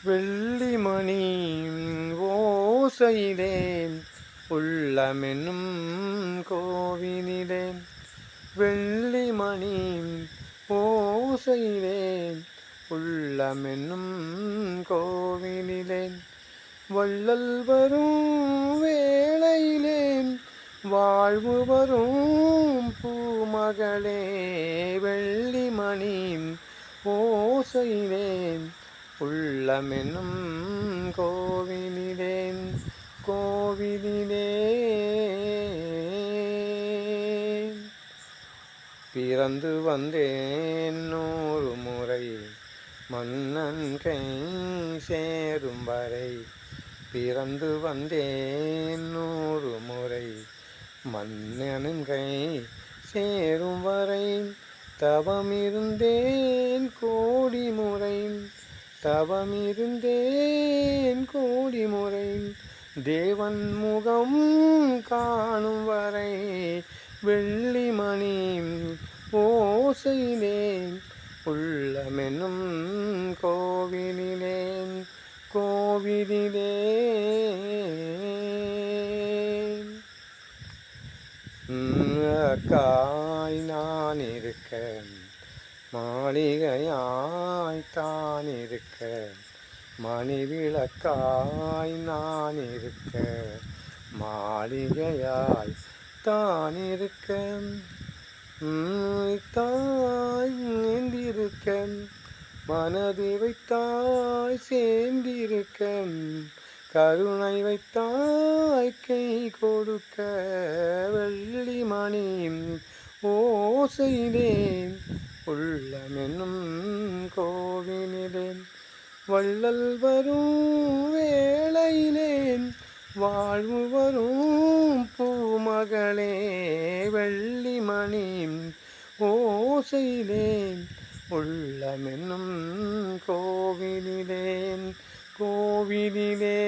வெள்ளிமணி ஓசையிலே உள்ளமென்னும் கோவினிலே வெள்ளிமணி ஓசையிலே உள்ளமென்னும் கோவினிலே வள்ளல் வரும் வேளையிலே வாழ்வு வரும் பூமகளே வெள்ளிமணி ஓசையிலே உள்ளமென்னும் கோவிலிலே கோவிலிலே பிறந்து வந்தேன் 100 முறை மன்னன் கை சேரும் வரை பிறந்து வந்தேன் 100 முறை மன்னனின் கை சேரும் வரை தவமிருந்தேன் கோடி முறை தவமிருந்தேன் கோடி முறை தேவன் முகம் காணும் வரை வெள்ளிமணி ஓசையிலே உள்ளமென்னும் கோவிலிலே கோவிலிலே காய் நான் இருக்க மாளிகையாய் தான் இருக்க மணி விளக்காய் நான் இருக்க மாளிகையாய் தான் இருக்க தாய் நீந்திருக்க மனது வைத்தாய் சேர்ந்திருக்க கருணை வைத்தாய் கை கொடுக்க வெள்ளிமணி ஓசையிலே உள்ளமென்னும் கோவிலிலே வள்ளல் வரும் வேளையிலே வாழ்வு வரும் பூமகளே வெள்ளிமணி ஓசையிலே உள்ளமென்னும் கோவிலிலே கோவிலிலே